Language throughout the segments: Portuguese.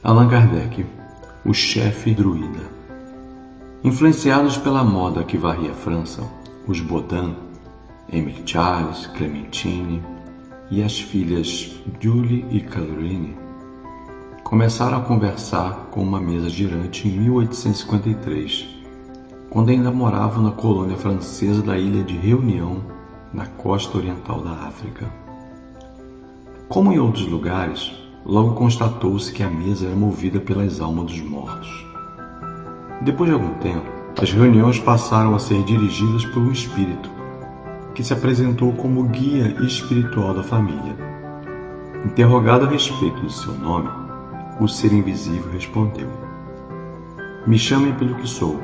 Allan Kardec, o chefe druida. Influenciados pela moda que varria a França, os Baudin, Émile Charles, Clementine e as filhas Julie e Caroline começaram a conversar com uma mesa girante em 1853, quando ainda moravam na colônia francesa da ilha de Reunião, na costa oriental da África. Como em outros lugares, logo constatou-se que a mesa era movida pelas almas dos mortos. Depois de algum tempo, as reuniões passaram a ser dirigidas por um espírito, que se apresentou como guia espiritual da família. Interrogado a respeito do seu nome, o ser invisível respondeu: "Me chamem pelo que sou,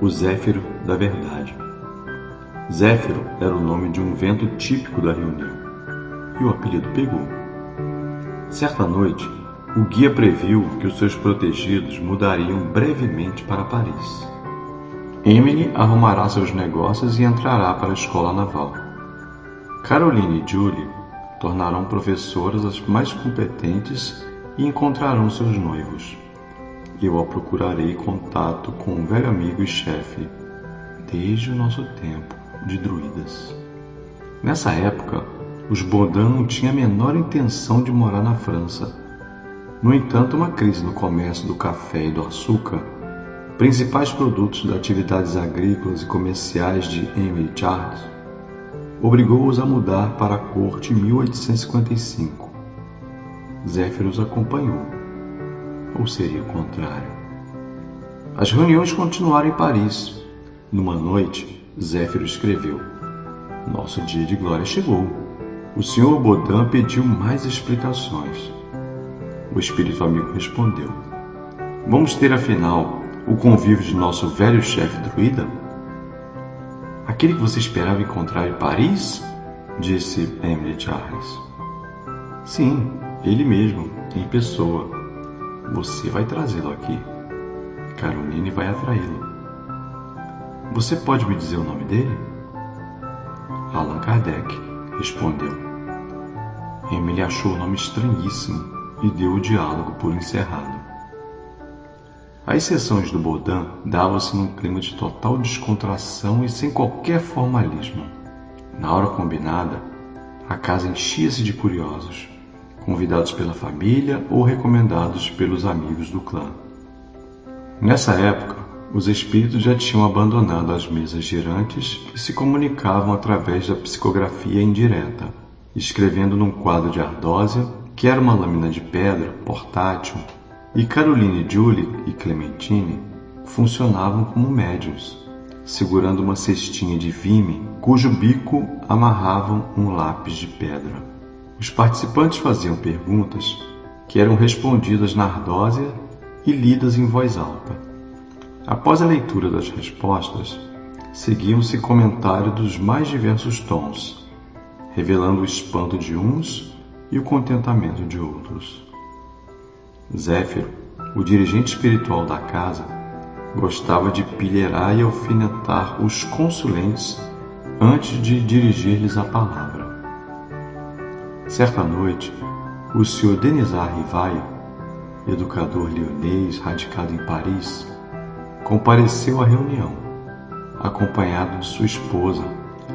o Zéfiro da Verdade." Zéfiro era o nome de um vento típico da reunião, e o apelido pegou. Certa noite, o guia previu que os seus protegidos mudariam brevemente para Paris. Emily arrumará seus negócios e entrará para a escola naval. Caroline e Julie tornarão professoras as mais competentes e encontrarão seus noivos. Eu procurarei contato com um velho amigo e chefe desde o nosso tempo de druidas. Nessa época, os Baudin não tinham a menor intenção de morar na França. No entanto, uma crise no comércio do café e do açúcar, principais produtos das atividades agrícolas e comerciais de Émile Charles, obrigou-os a mudar para a corte em 1855. Zéfiro os acompanhou, ou seria o contrário. As reuniões continuaram em Paris. Numa noite, Zéfiro escreveu: "Nosso dia de glória chegou. O Sr. Baudin pediu mais explicações." O espírito amigo respondeu: "Vamos ter, afinal, o convívio de nosso velho chefe druida?" "Aquele que você esperava encontrar em Paris?" disse Émile Charles. "Sim, ele mesmo, em pessoa. Você vai trazê-lo aqui. Caroline vai atraí-lo." "Você pode me dizer o nome dele?" "Allan Kardec", respondeu. Emily achou o nome estranhíssimo e deu o diálogo por encerrado. As sessões do Baudin davam-se num clima de total descontração e sem qualquer formalismo. Na hora combinada, a casa enchia-se de curiosos, convidados pela família ou recomendados pelos amigos do clã. Nessa época, os espíritos já tinham abandonado as mesas girantes e se comunicavam através da psicografia indireta, escrevendo num quadro de ardósia, que era uma lâmina de pedra portátil, e Caroline, Julie e Clementine funcionavam como médiuns, segurando uma cestinha de vime, cujo bico amarravam um lápis de pedra. Os participantes faziam perguntas que eram respondidas na ardósia e lidas em voz alta. Após a leitura das respostas, seguiam-se comentários dos mais diversos tons, revelando o espanto de uns e o contentamento de outros. Zéfiro, o dirigente espiritual da casa, gostava de pilhar e alfinetar os consulentes antes de dirigir-lhes a palavra. Certa noite, o Sr. Denisard Rivail, educador leonês radicado em Paris, compareceu à reunião, acompanhado de sua esposa,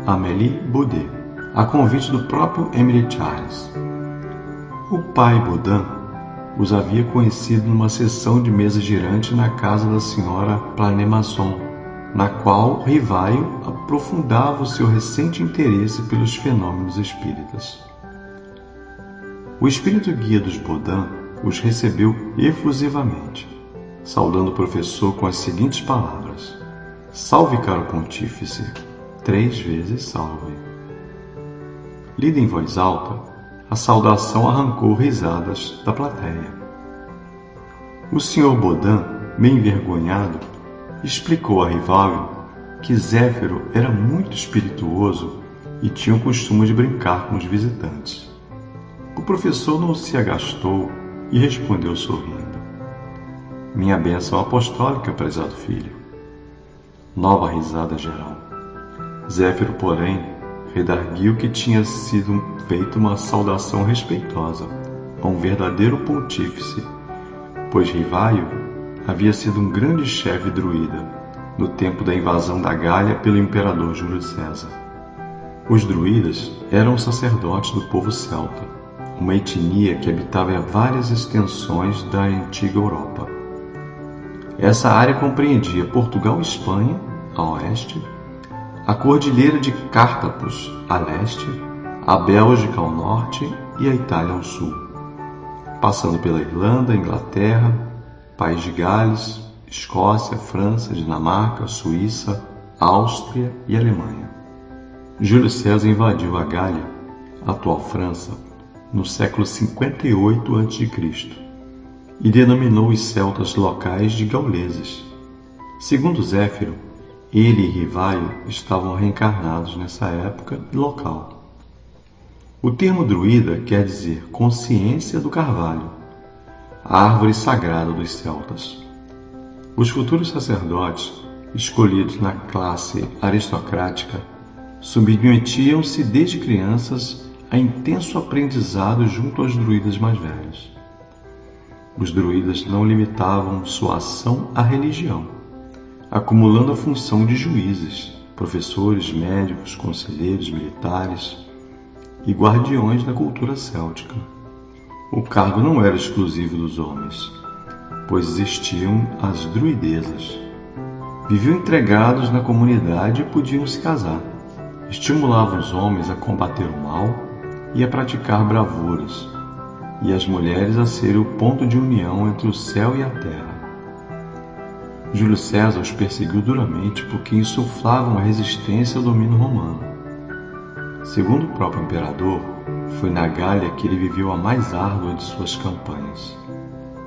Amélie Baudet, a convite do próprio Émile Charles. O pai Baudin os havia conhecido numa sessão de mesa girante na casa da senhora Planemasson, na qual Rivail aprofundava o seu recente interesse pelos fenômenos espíritas. O espírito guia dos Baudin os recebeu efusivamente, saudando o professor com as seguintes palavras: "Salve, caro pontífice, 3 vezes salve." Lida em voz alta, a saudação arrancou risadas da plateia. O Sr. Baudin, meio envergonhado, explicou a Rivail que Zéfiro era muito espirituoso e tinha o costume de brincar com os visitantes. O professor não se agastou e respondeu sorrindo: "Minha bênção apostólica, prezado filho." Nova risada geral. Zéfiro, porém, redarguiu que tinha sido feita uma saudação respeitosa a um verdadeiro pontífice pois Rivaio havia sido um grande chefe druida no tempo da invasão da Gália pelo imperador Júlio César. Os druidas eram os sacerdotes do povo celta, uma etnia que habitava várias extensões da antiga Europa. Essa área compreendia Portugal e Espanha, a oeste, a Cordilheira de Cártapos, a leste, a Bélgica ao norte e a Itália ao sul, passando pela Irlanda, Inglaterra, País de Gales, Escócia, França, Dinamarca, Suíça, Áustria e Alemanha. Júlio César invadiu a Gália, a atual França, no século 58 a.C. e denominou os celtas locais de gauleses. Segundo Zéfiro, ele e Rivaio estavam reencarnados nessa época e local. O termo druida quer dizer consciência do carvalho, a árvore sagrada dos celtas. Os futuros sacerdotes, escolhidos na classe aristocrática, submetiam-se desde crianças a intenso aprendizado junto aos druidas mais velhos. Os druidas não limitavam sua ação à religião, acumulando a função de juízes, professores, médicos, conselheiros militares e guardiões da cultura céltica. O cargo não era exclusivo dos homens, pois existiam as druidesas. Viviam entregados na comunidade e podiam se casar. Estimulavam os homens a combater o mal e a praticar bravuras, e as mulheres a serem o ponto de união entre o céu e a terra. Júlio César os perseguiu duramente porque insuflavam a resistência ao domínio romano. Segundo o próprio imperador, foi na Gália que ele viveu a mais árdua de suas campanhas.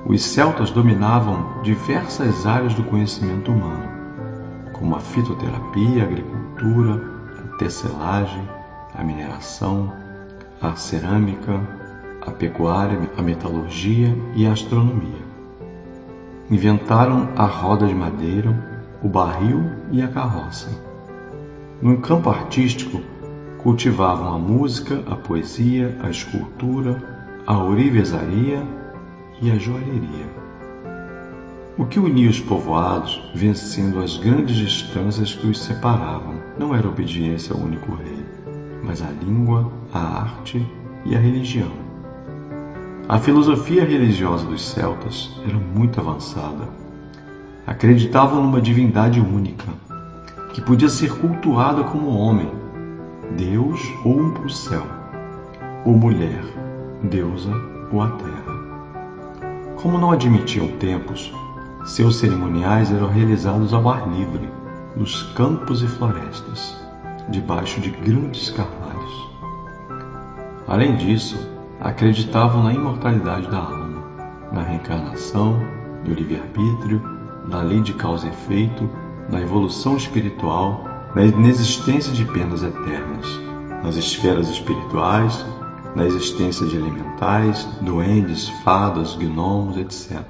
Os celtas dominavam diversas áreas do conhecimento humano, como a fitoterapia, a agricultura, a tecelagem, a mineração, a cerâmica, a pecuária, a metalurgia e a astronomia. Inventaram a roda de madeira, o barril e a carroça. No campo artístico, cultivavam a música, a poesia, a escultura, a ourivesaria e a joalheria. O que unia os povoados, vencendo as grandes distâncias que os separavam, não era a obediência ao único rei, mas a língua, a arte e a religião. A filosofia religiosa dos celtas era muito avançada. Acreditavam numa divindade única, que podia ser cultuada como homem, Deus ou um céu, ou mulher, deusa ou a terra. Como não admitiam templos, seus cerimoniais eram realizados ao ar livre, nos campos e florestas, debaixo de grandes carvalhos. Além disso, acreditavam na imortalidade da alma, na reencarnação, no livre-arbítrio, na lei de causa e efeito, na evolução espiritual, na inexistência de penas eternas, nas esferas espirituais, na existência de elementais, duendes, fadas, gnomos, etc.,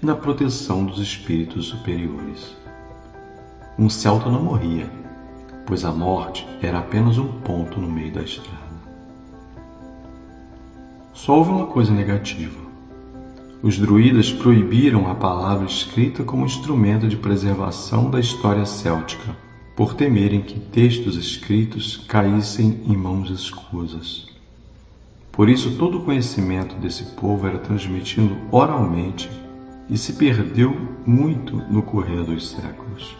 e na proteção dos espíritos superiores. Um celta não morria, pois a morte era apenas um ponto no meio da estrada. Só houve uma coisa negativa. Os druidas proibiram a palavra escrita como instrumento de preservação da história céltica, por temerem que textos escritos caíssem em mãos escusas. Por isso, todo o conhecimento desse povo era transmitido oralmente e se perdeu muito no correr dos séculos.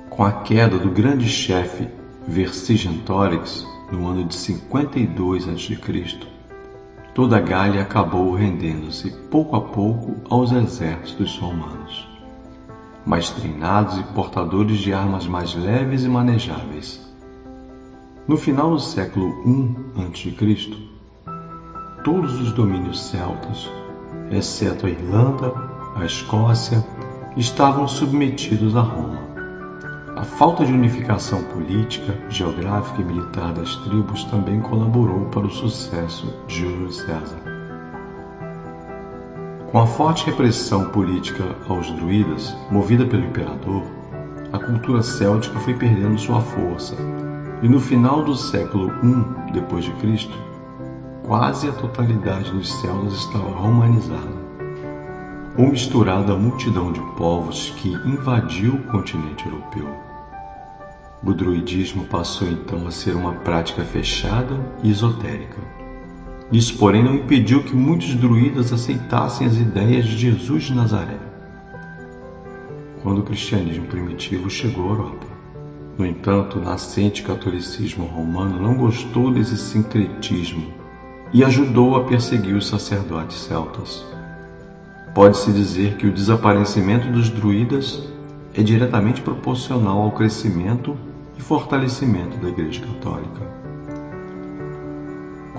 Com a queda do grande chefe Vercingetorix, no ano de 52 a.C., toda a Gália acabou rendendo-se pouco a pouco aos exércitos romanos, mais treinados e portadores de armas mais leves e manejáveis. No final do século I a.C., todos os domínios celtas, exceto a Irlanda, a Escócia, estavam submetidos a Roma. A falta de unificação política, geográfica e militar das tribos também colaborou para o sucesso de Júlio César. Com a forte repressão política aos druidas, movida pelo imperador, a cultura céltica foi perdendo sua força, e no final do século I d.C., quase a totalidade dos céus estava romanizada, ou misturada à multidão de povos que invadiu o continente europeu. O druidismo passou então a ser uma prática fechada e esotérica. Isso, porém, não impediu que muitos druidas aceitassem as ideias de Jesus de Nazaré, quando o cristianismo primitivo chegou à Europa. No entanto, o nascente catolicismo romano não gostou desse sincretismo e ajudou a perseguir os sacerdotes celtas. Pode-se dizer que o desaparecimento dos druidas é diretamente proporcional ao crescimento e fortalecimento da Igreja Católica.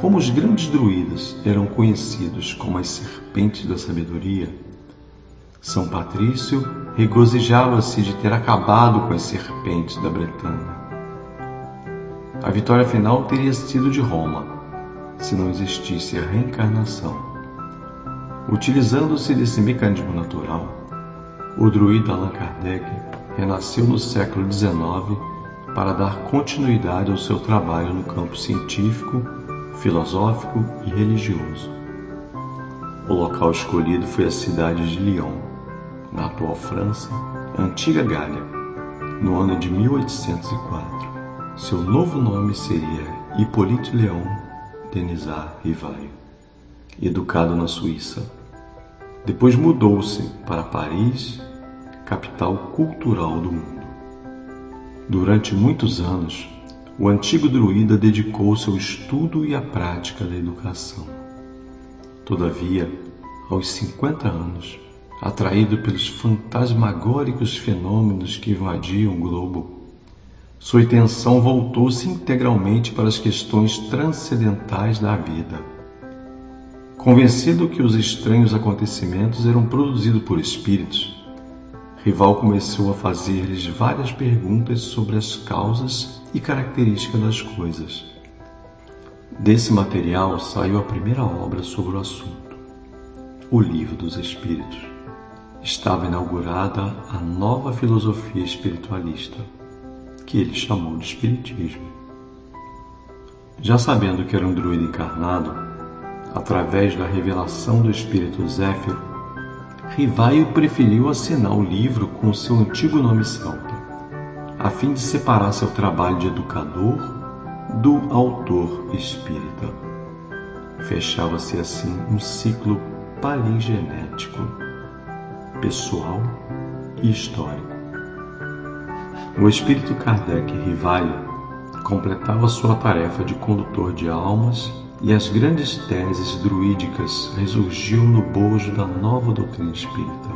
Como os grandes druidas eram conhecidos como as serpentes da sabedoria, São Patrício regozijava-se de ter acabado com as serpentes da Bretanha. A vitória final teria sido de Roma, se não existisse a reencarnação. Utilizando-se desse mecanismo natural, o druida Allan Kardec renasceu no século XIX para dar continuidade ao seu trabalho no campo científico, filosófico e religioso. O local escolhido foi a cidade de Lyon, na atual França, antiga Gália, no ano de 1804. Seu novo nome seria Hippolyte Léon Denisard Rivail, educado na Suíça. Depois mudou-se para Paris, capital cultural do mundo. Durante muitos anos, o antigo druida dedicou-se ao estudo e à prática da educação. Todavia, aos 50 anos, atraído pelos fantasmagóricos fenômenos que invadiam o globo, sua atenção voltou-se integralmente para as questões transcendentais da vida. Convencido que os estranhos acontecimentos eram produzidos por espíritos, Rivail começou a fazer-lhes várias perguntas sobre as causas e características das coisas. Desse material saiu a primeira obra sobre o assunto, o Livro dos Espíritos. Estava inaugurada a nova filosofia espiritualista, que ele chamou de Espiritismo. Já sabendo que era um druida encarnado, através da revelação do espírito Zéfiro, Rivail preferiu assinar o livro com seu antigo nome celta, a fim de separar seu trabalho de educador do autor espírita. Fechava-se assim um ciclo palingenético, pessoal e histórico. O espírito Kardec Rivail completava sua tarefa de condutor de almas e as grandes teses druídicas ressurgiam no bojo da nova doutrina espírita,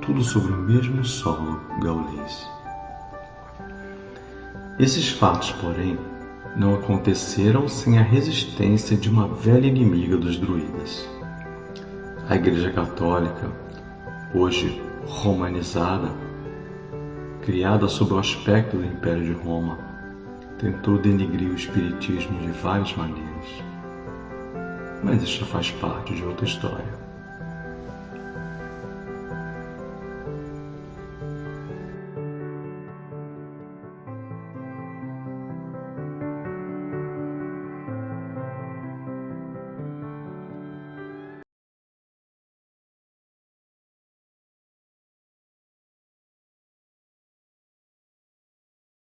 tudo sobre o mesmo solo gaulês. Esses fatos, porém, não aconteceram sem a resistência de uma velha inimiga dos druidas. A Igreja Católica, hoje romanizada, criada sob o aspecto do Império de Roma, tentou denegrir o espiritismo de várias maneiras. Mas isso faz parte de outra história.